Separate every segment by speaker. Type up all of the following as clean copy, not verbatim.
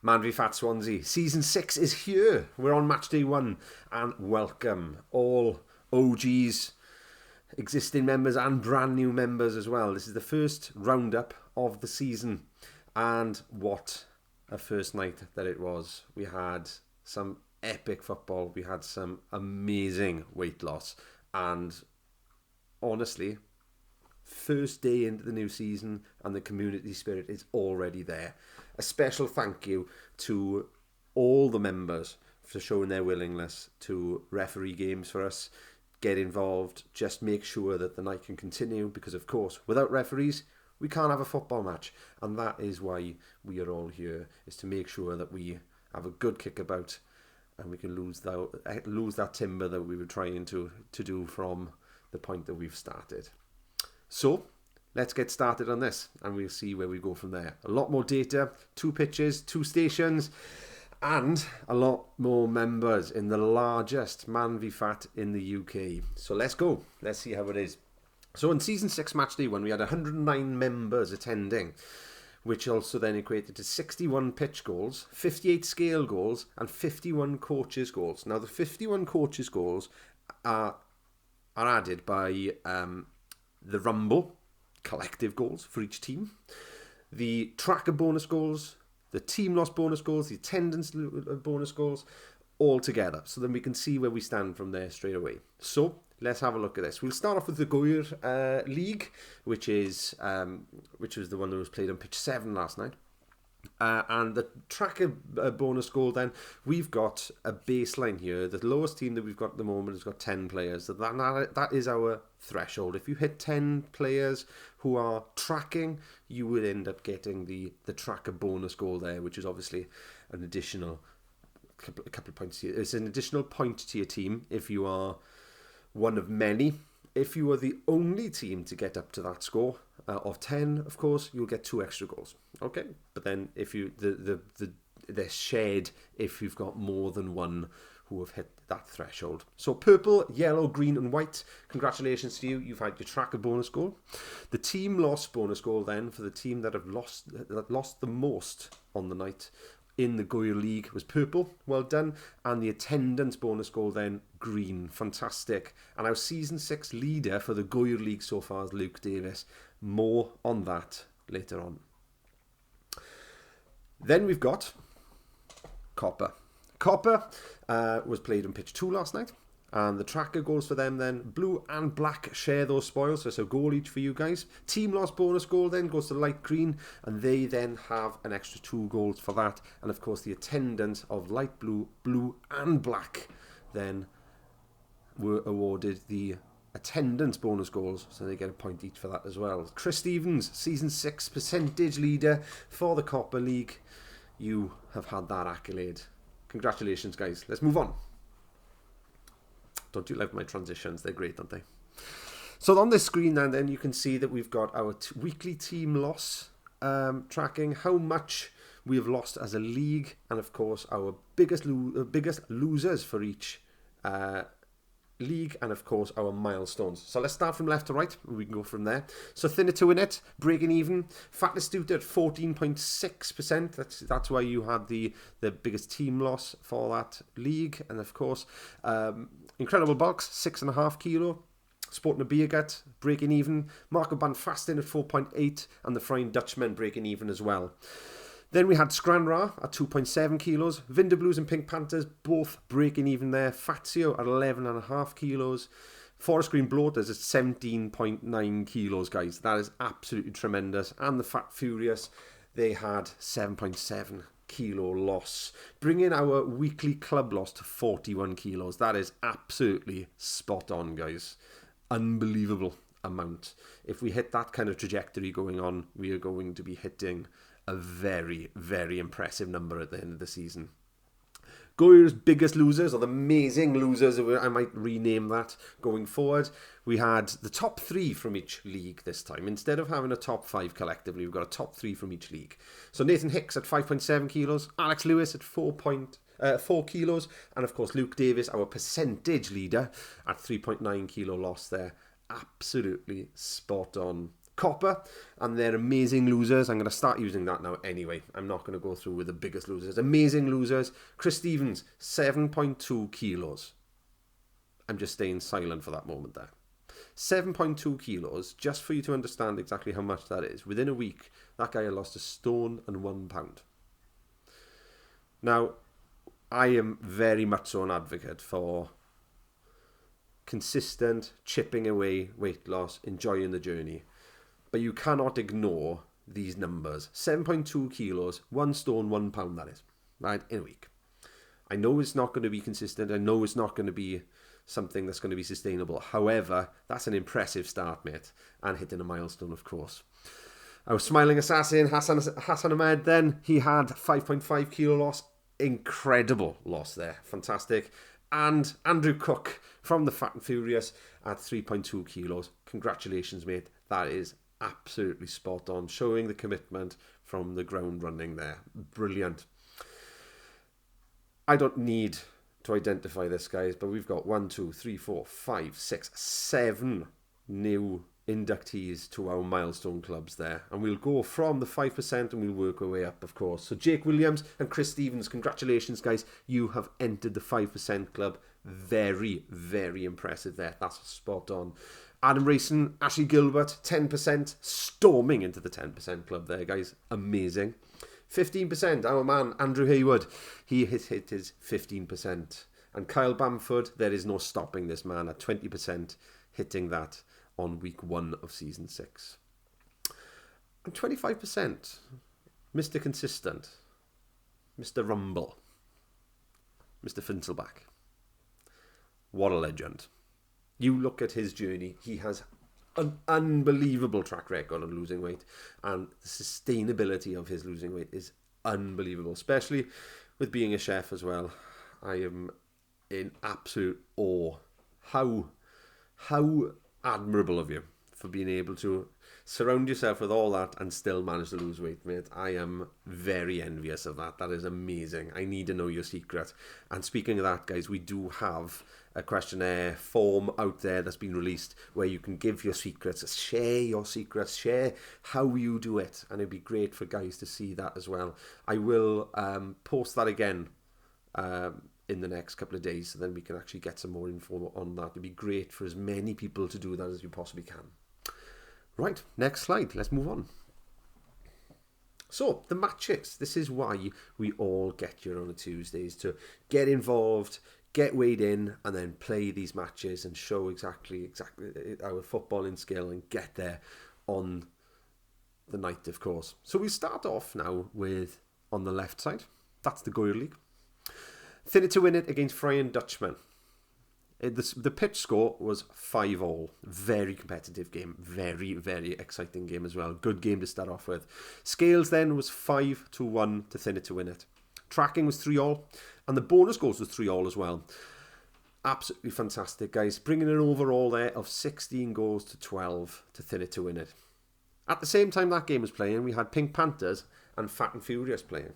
Speaker 1: MVFF Swansea. Season 6 is here. We're on Matchday 1. And welcome all OGs, existing members and brand new members as well. This is the first roundup of the season. And what a first night that it was. We had some epic football. We had some amazing weight loss. And honestly, first day into the new season and the community spirit is already there. A special thank you to all the members for showing their willingness to referee games for us, get involved, just make sure that the night can continue, because of course without referees we can't have a football match, and that is why we are all here, is to make sure that we have a good kickabout and we can lose that timber that we were trying to do from the point that we've started. So let's get started on this and we'll see where we go from there. A lot more data, 2 pitches, 2 stations, and a lot more members in the largest MVFF in the UK. So let's go. Let's see how it is. So in Season 6 Matchday 1, we had 109 members attending, which also then equated to 61 pitch goals, 58 scale goals, and 51 coaches goals. Now the 51 coaches goals are added by the Rumble collective goals for each team, the tracker bonus goals, the team loss bonus goals, the attendance bonus goals, all together. So then we can see where we stand from there straight away. So let's have a look at this. We'll start off with the Goir League, which was the one that was played on pitch 7 last night. And the tracker bonus goal, then we've got a baseline here. The lowest team that we've got at the moment has got 10 players. So that is our threshold. If you hit 10 players who are tracking, you would end up getting the tracker bonus goal there, which is obviously an additional couple of points to you. It's an additional point to your team if you are one of many. If you are the only team to get up to that score of 10, of course, you'll get 2 extra goals. Okay, but then if you they're shared if you've got more than one who have hit that threshold. So purple, yellow, green, and white. Congratulations to you. You've had your tracker bonus goal. The team loss bonus goal then for the team that lost the most on the night in the Goir League was purple. Well done. And the attendance bonus goal then, green. Fantastic. And our Season 6 leader for the Goir League so far is Luke Davis. More on that later on. Then we've got Copper. Copper was played on pitch 2 last night. And the tracker goals for them then, blue and black share those spoils, so it's a goal each for you guys. Team loss bonus goal then goes to light green, and they then have an extra 2 goals for that. And of course the attendance of light blue, blue and black then were awarded the attendance bonus goals, so they get a point each for that as well. Chris Stevens, Season 6 percentage leader for the Copper League. You have had that accolade. Congratulations guys. Let's move on. Don't you like my transitions? They're great, aren't they? So on this screen then you can see that we've got our weekly team loss tracking, how much we have lost as a league, and of course our biggest losers for each league, and of course our milestones. So let's start from left to right. We can go from there. So thinner to win it, breaking even. Fatness due at 14.6%. That's why you had the biggest team loss for that league. And of course, Incredible Box 6.5 kilo. Sporting a Beer Gut breaking even. Marco Band Fasting at 4.8, and the Frying Dutchman breaking even as well. Then we had Scranra at 2.7 kilos. Vinder Blues and Pink Panthers both breaking even there. Fazio at 11.5 kilos. Forest Green Bloaters at 17.9 kilos, guys. That is absolutely tremendous. And the Fat Furious, they had 7.7 kilo loss, bringing our weekly club loss to 41 kilos. That is absolutely spot on, guys. Unbelievable amount. If we hit that kind of trajectory going on, we are going to be hitting a very, very impressive number at the end of the season. Goir's biggest losers, or the amazing losers, I might rename that going forward. We had the top 3 from each league this time. Instead of having a top 5 collectively, we've got a top 3 from each league. So Nathan Hicks at 5.7 kilos, Alex Lewis at 4 kilos, and of course Luke Davis, our percentage leader, at 3.9 kilo loss there. Absolutely spot on Copper and their amazing losers. I'm going to start using that now anyway. I'm not going to go through with the biggest losers. Amazing losers. Chris Stevens, 7.2 kilos. I'm just staying silent for that moment there. 7.2 kilos, just for you to understand exactly how much that is. Within a week, that guy had lost 1 stone and 1 pound. Now, I am very much so an advocate for consistent chipping away weight loss, enjoying the journey. But you cannot ignore these numbers. 7.2 kilos, 1 stone, 1 pound, that is, right, in a week. I know it's not going to be consistent. I know it's not going to be something that's going to be sustainable. However, that's an impressive start, mate, and hitting a milestone, of course. Our smiling assassin, Hassan Ahmed, then, he had 5.5 kilo loss. Incredible loss there. Fantastic. And Andrew Cook from the Fat and Furious at 3.2 kilos. Congratulations, mate. That is absolutely spot on, showing the commitment from the ground running there. Brilliant. I don't need to identify this, guys, but we've got 1, 2, 3, 4, 5, 6, 7 new inductees to our milestone clubs there, and we'll go from the 5% and we'll work our way up, of course. So Jake Williams and Chris Stevens, congratulations, guys. You have entered the 5% club. Very, very impressive there. That's spot on. Adam Rayson, Ashley Gilbert, 10%, storming into the 10% club there, guys. Amazing. 15%, our man, Andrew Hayward. He hit his 15%. And Kyle Bamford, there is no stopping this man at 20%, hitting that on week 1 of season 6. And 25%, Mr. Consistent, Mr. Rumble, Mr. Finselback. What a legend. You look at his journey, he has an unbelievable track record of losing weight, and the sustainability of his losing weight is unbelievable, especially with being a chef as well. I am in absolute awe. How admirable of you for being able to surround yourself with all that and still manage to lose weight, mate. I am very envious of that. That is amazing. I need to know your secret. And speaking of that, guys, we do have a questionnaire form out there that's been released where you can give your secrets, share your secrets, share how you do it, and it'd be great for guys to see that as well. I will post that again in the next couple of days, so then we can actually get some more info on that. It'd be great for as many people to do that as you possibly can. Right, next slide. Let's move on. So, the matches. This is why we all get here on a Tuesdays, to get involved, get weighed in, and then play these matches and show exactly our footballing skill and get there on the night, of course. So we start off now with, on the left side, that's the Goyle League. Thinner to win it against Friar Dutchman. The pitch score was 5-5. Very competitive game. Very, very exciting game as well. Good game to start off with. Scales then was 5-1 to Thinner to win it. Tracking was 3-3. And the bonus goals was 3-3 as well. Absolutely fantastic, guys. Bringing an overall there of 16 goals to 12 to Thinner to win it. At the same time that game was playing, we had Pink Panthers and Fat and Furious playing.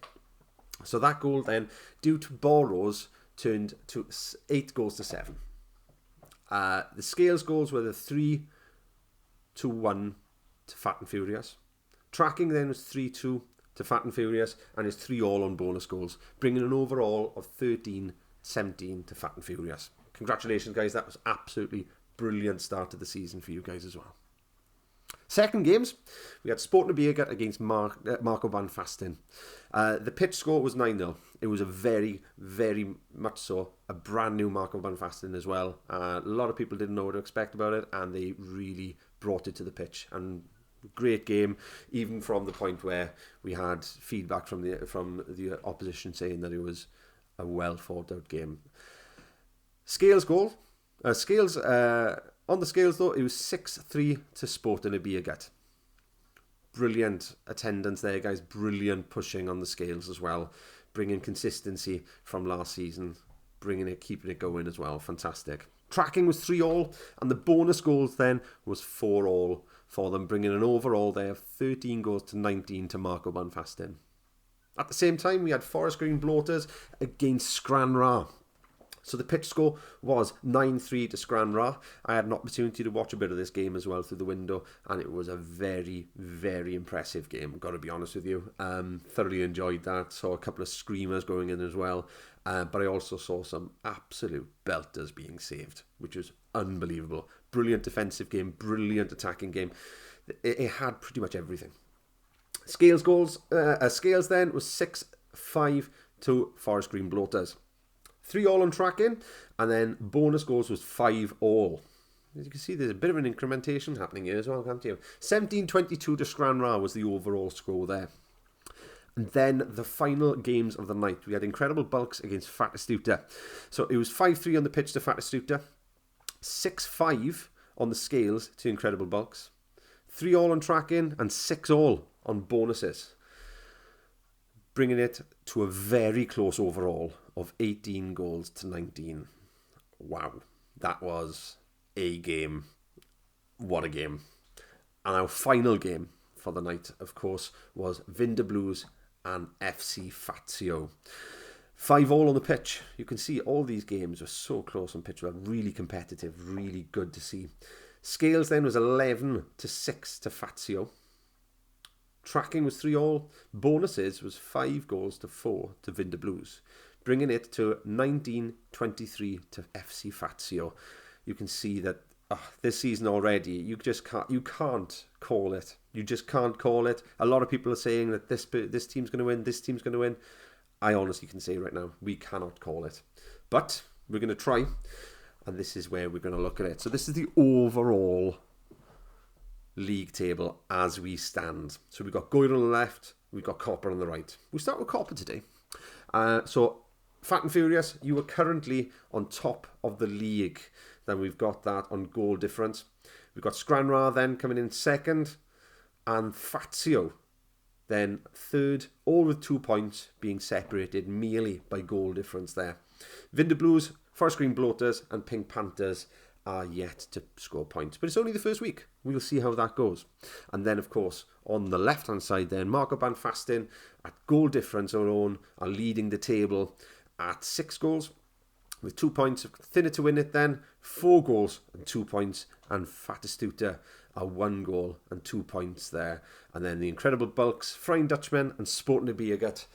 Speaker 1: So that goal then, due to borrows, turned to 8 goals to 7. The Scales goals were the 3-1 to Fat and Furious. Tracking then was 3-2 to Fat and Furious, and it's 3-3 on bonus goals, bringing an overall of 13-17 to Fat and Furious. Congratulations, guys. That was absolutely brilliant start to the season for you guys as well. Second games, we had Sporting Beergut against Marco van Fasten. The pitch score was 9-0. It was a very, very much so a brand new Marco van Fasten as well. A lot of people didn't know what to expect about it, and they really brought it to the pitch. And great game, even from the point where we had feedback from the opposition saying that it was a well thought out game. Scales goal. On the Scales, though, it was 6-3 to Sporting Beergut. Brilliant attendance there, guys. Brilliant pushing on the Scales as well. Bringing consistency from last season. Keeping it going as well. Fantastic. Tracking was 3-3, and the bonus goals then was 4-4 for them, bringing an overall there of 13 goals to 19 to Marco van Fasten. At the same time, we had Forest Green Bloaters against Scranrath. So the pitch score was 9-3 to Scranrath. I had an opportunity to watch a bit of this game as well through the window, and it was a very, very impressive game, got to be honest with you. Thoroughly enjoyed that. Saw a couple of screamers going in as well, but I also saw some absolute belters being saved, which was unbelievable. Brilliant defensive game, brilliant attacking game. It had pretty much everything. Scales then was 6-5 to Forest Green Bloaters. 3-all on tracking, and then bonus goals was 5-all. As you can see, there's a bit of an incrementation happening here as well, can't you? 17-22 to Scranrath was the overall score there. And then the final games of the night. We had Incredible Bulks against Fatastuta. So it was 5-3 on the pitch to Fatastuta, 6-5 on the scales to Incredible Bulks, 3-all on tracking, and 6-all on bonuses, bringing it to a very close overall of 18 goals to 19. Wow, that was a game. What a game. And our final game for the night, of course, was Vinda Blues and FC Fazio. 5-all on the pitch. You can see all these games are so close on pitch. They were really competitive, really good to see. Scales then was 11-6 to Fazio. Tracking was 3-all. Bonuses was 5-4 to Vinda Blues, bringing it to 19-23 to FC Fazio. You can see that this season already, you can't call it. You just can't call it. A lot of people are saying that this team's going to win, this team's going to win. I honestly can say right now, we cannot call it. But we're going to try, and this is where we're going to look at it. So this is the overall league table as we stand. So we've got Goyder on the left, we've got Copper on the right. We'll start with Copper today. So Fat and Furious, you are currently on top of the league. Then we've got that on goal difference. We've got Scranrath then coming in second, and Fazio then third, all with 2 points, being separated merely by goal difference there. Vinda Blues, Forest Green Bloaters and Pink Panthers are yet to score points. But it's only the first week. We'll see how that goes. And then, of course, on the left-hand side then, Marco Banfastin at goal difference alone are leading the table at 6 goals with 2 points. Thinner to win it then, 4 goals and 2 points. And Fatastuta are 1 goal and 2 points there. And then the Incredible Bulks, Frying Dutchmen and Sporting Beergut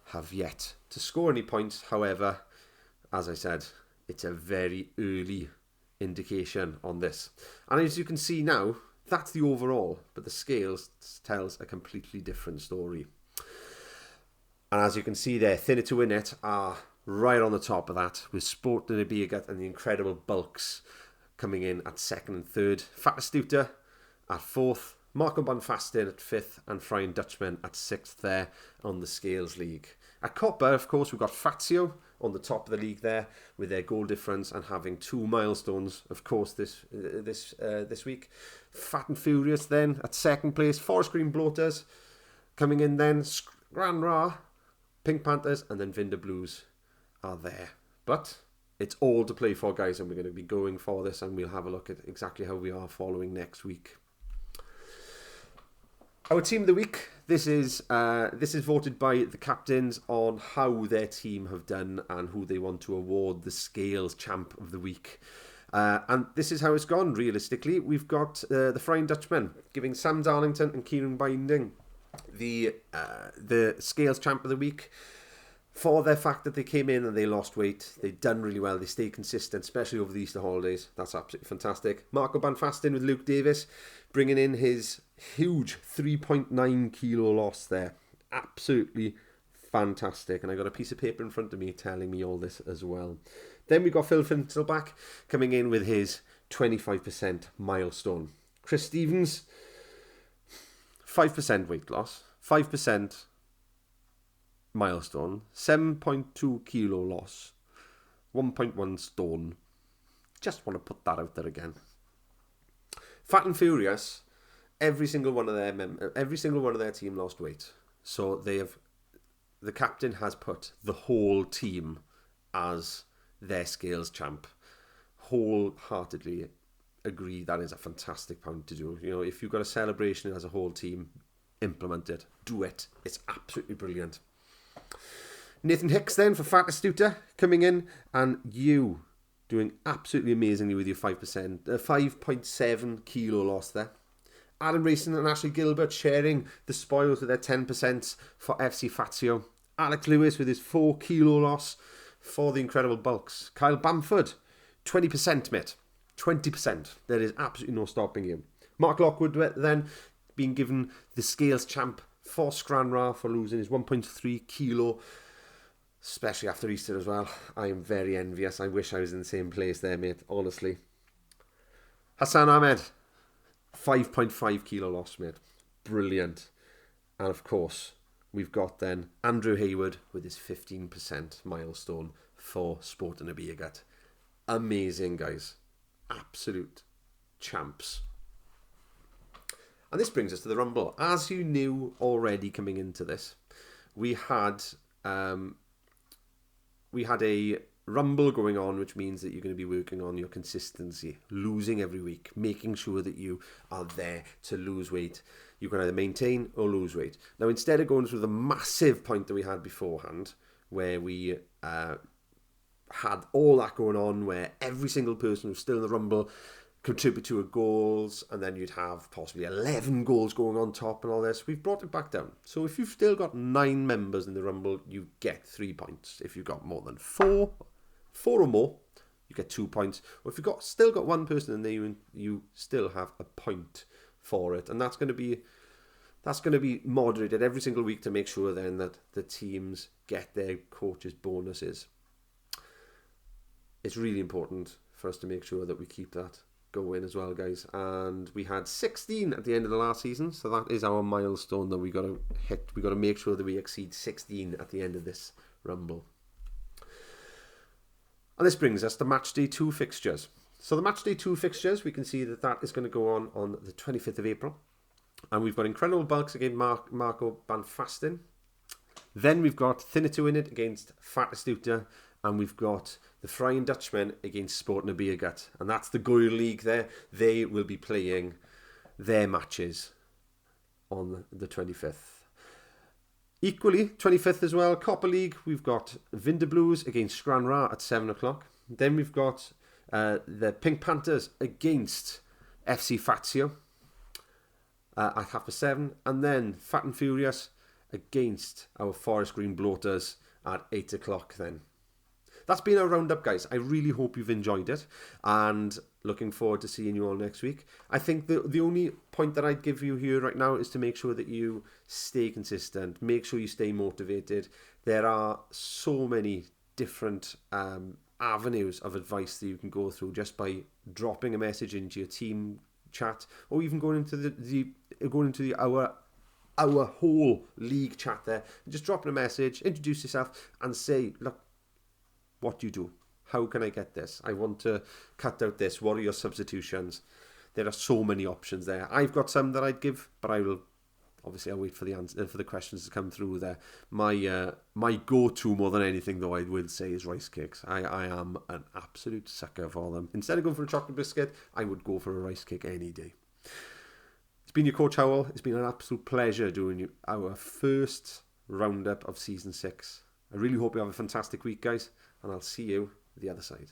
Speaker 1: have yet to score any points. However, as I said, it's a very early indication on this. And as you can see now, that's the overall, but the scales tells a completely different story. And as you can see there, Thinner to Win It are right on the top of that, with Sporting Beergut and the Incredible Bulks coming in at second and third. Fatastuta at fourth, Marco Banfastin at fifth, and Frying Dutchman at sixth there on the Scales League. At Copper, of course, we've got Fazio on the top of the league there with their goal difference and having 2 milestones, of course, this week. Fat and Furious then at second place. Forest Green Bloaters coming in then. Scranrath, Pink Panthers and then Vinda Blues are there. But it's all to play for, guys, and we're going to be going for this, and we'll have a look at exactly how we are following next week. Our team of the week. This is voted by the captains on how their team have done and who they want to award the Scales Champ of the Week. And this is how it's gone, realistically. We've got the Frying Dutchmen giving Sam Darlington and Kieran Binding the Scales Champ of the Week for their fact that they came in and they lost weight. They've done really well. They stayed consistent, especially over the Easter holidays. That's absolutely fantastic. Marco Banfastin with Luke Davis bringing in his huge 3.9 kilo loss there. Absolutely fantastic. And I got a piece of paper in front of me telling me all this as well. Then we got Phil Finselback coming in with his 25% milestone. Chris Stevens, 5% weight loss, 5% milestone, 7.2 kilo loss, 1.1 stone. Just want to put that out there again. Fat and Furious, every single one of their team lost weight. So the captain has put the whole team as their Scales champ. Wholeheartedly agree that is a fantastic point to do. You know, if you've got a celebration as a whole team, implement it, do it. It's absolutely brilliant. Nathan Hicks then for Fat Astuta coming in, and you doing absolutely amazingly with your 5.7 kilo loss there. Adam Racing and Ashley Gilbert sharing the spoils with their 10% for FC Fazio. Alex Lewis with his 4 kilo loss for the Incredible Bulks. Kyle Bamford, 20%, mate. 20%. There is absolutely no stopping you. Mark Lockwood then being given the Scales Champ for Scranrath for losing his 1.3 kilo, especially after Easter as well. I am very envious. I wish I was in the same place there, mate, honestly. Hassan Ahmed, 5.5 kilo loss, mate. Brilliant. And of course, we've got then Andrew Hayward with his 15% milestone for Sport and a Beer Gut. Amazing, guys. Absolute champs. And this brings us to the Rumble. As you knew already coming into this, we had a Rumble going on, which means that you're going to be working on your consistency, losing every week, making sure that you are there to lose weight. You can either maintain or lose weight. Now, instead of going through the massive point that we had beforehand, where we had all that going on, where every single person who's still in the Rumble contribute to a goals, and then you'd have possibly 11 goals going on top and all this, we've brought it back down. So if you've still got 9 members in the Rumble, you get 3 points. If you've got more than 4 or more, you get 2 points. Or if you've still got one person in there, you still have a point for it. And that's going to be moderated every single week to make sure then that the teams get their coaches' bonuses. It's really important for us to make sure that we keep that going as well, guys. And we had 16 at the end of the last season, so that is our milestone that we got to hit. We got to make sure that we exceed 16 at the end of this Rumble. And this brings us to Matchday 2 fixtures. So the Matchday 2 fixtures, we can see that is going to go on the 25th of April. And we've got Incredible Bulks against Marco Banfastin. Then we've got Thinner in it against Fat Astuta. And we've got the Frying Dutchmen against Sport and a Beer Gut. And that's the Goyle League there. They will be playing their matches on the 25th. Equally, 25th as well, Copper League, we've got Vinder Blues against Scranrath at 7 o'clock. Then we've got the Pink Panthers against FC Fazio at 7:30. And then Fat and Furious against our Forest Green Bloaters at 8 o'clock then. That's been our roundup, guys. I really hope you've enjoyed it, and looking forward to seeing you all next week. I think the only point that I'd give you here right now is to make sure that you stay consistent, make sure you stay motivated. There are so many different avenues of advice that you can go through just by dropping a message into your team chat, or even going into our whole league chat there, and just dropping a message, introduce yourself, and say, look, what do you do? How can I get this? I want to cut out this. What are your substitutions? There are so many options there. I've got some that I'd give, but I'll wait for the answer, for the questions to come through there. My go-to more than anything, though, I will say, is rice cakes. I am an absolute sucker for them. Instead of going for a chocolate biscuit, I would go for a rice cake any day. It's been your Coach Howell. It's been an absolute pleasure doing our first roundup of Season 6. I really hope you have a fantastic week, guys, and I'll see you the other side.